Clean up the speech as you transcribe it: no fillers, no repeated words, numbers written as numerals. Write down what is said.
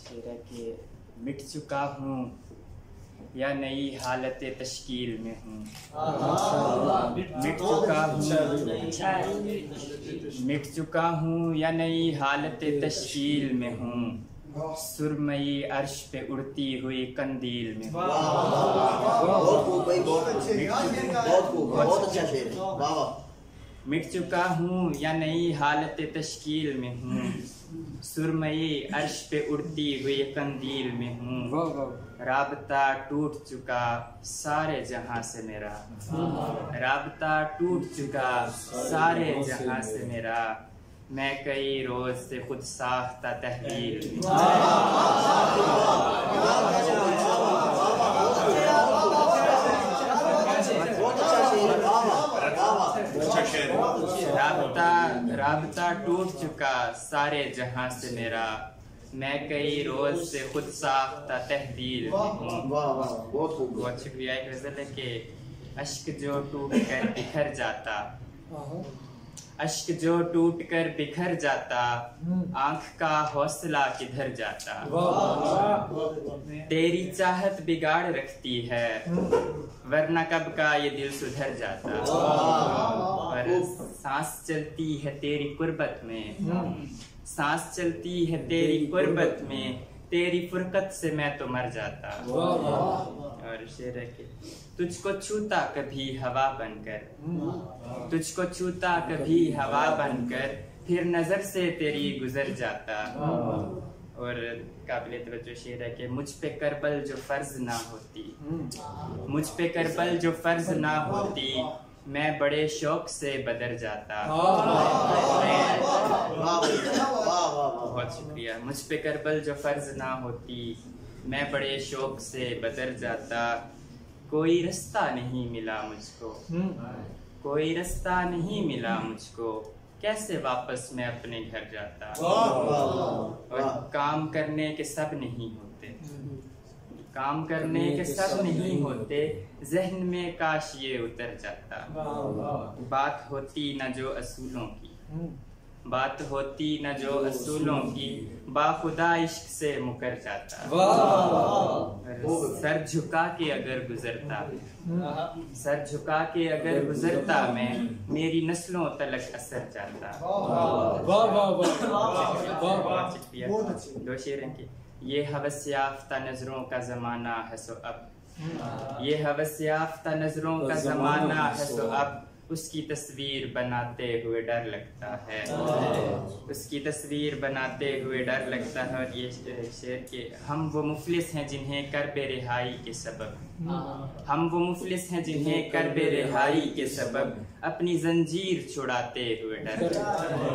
शेरा के मिट चुका हूँ या नई हालत तश्कील में हूँ। मिट चुका हूँ या नई हालत तश्कील में हूँ। सुरमई अर्श पे उड़ती हुई कंदील में हूँ। मिट चुका हूँ या नई हालत तश्कील में हूँ। सुरमई अर्श पे उड़ती हुई कंदील में हूँ। राबता टूट चुका सारे जहां से मेरा। राबता टूट चुका सारे जहां से मेरा। मैं कई रोज से खुद साख्ता तहवील। राबता टूट चुका सारे जहां से मेरा। मैं कई रोज से खुद साख्ता तहवील। बहुत शुक्रिया। एक गजल है कि अश्क जो टूट कर बिखर जाता, अश्क जो टूट कर बिखर जाता, आंख का हौसला किधर जाता। तेरी चाहत बिगाड़ रखती है, वरना कब का ये दिल सुधर जाता। और सांस चलती है तेरी कुर्बत में, सांस चलती है तेरी कुर्बत में, तेरी फुरकत से मैं तो मर जाता। और शेर है कि तुझको छूता कभी हवा बनकर, तुझको छूता कभी हवा बनकर, फिर नजर से तेरी गुजर जाता। और काबिल तवज्जो शेर है कि मुझ पे करबल जो फर्ज ना होती, मुझ पे करबल जो फर्ज ना होती, मैं बड़े शौक से बदर जाता। बहुत शुक्रिया। मुझ पे करबल जो फर्ज ना होती, मैं बड़े शौक से बदर जाता। कोई रास्ता नहीं मिला मुझको, कोई रास्ता नहीं मिला मुझको, कैसे वापस मैं अपने घर जाता। और काम करने के सब नहीं होते, काम करने के सब नहीं होते, जहन में काश ये उतर जाता। बात होती न जो असूलों की, बात होती न जो असूलों की, बाखुदा इश्क से मुकर जाता। सर झुका के अगर गुजरता, सर झुका के अगर गुजरता मैं, मेरी नस्लों तलक असर जाता। दो शेर हैं कि ये हवस याफ्ता नजरों का जमाना है सो अब, ये हवस याफ्ता नजरों का जमाना है सो अब, उसकी तस्वीर बनाते हुए डर लगता है, उसकी तस्वीर बनाते हुए डर लगता है। और ये शेर के हम वो मुफलिस हैं जिन्हें करबे रिहाई के सबब, हम वो मुफलिस हैं जिन्हें करबे रिहाई के सबब, अपनी जंजीर छुड़ाते हुए डर लगता है।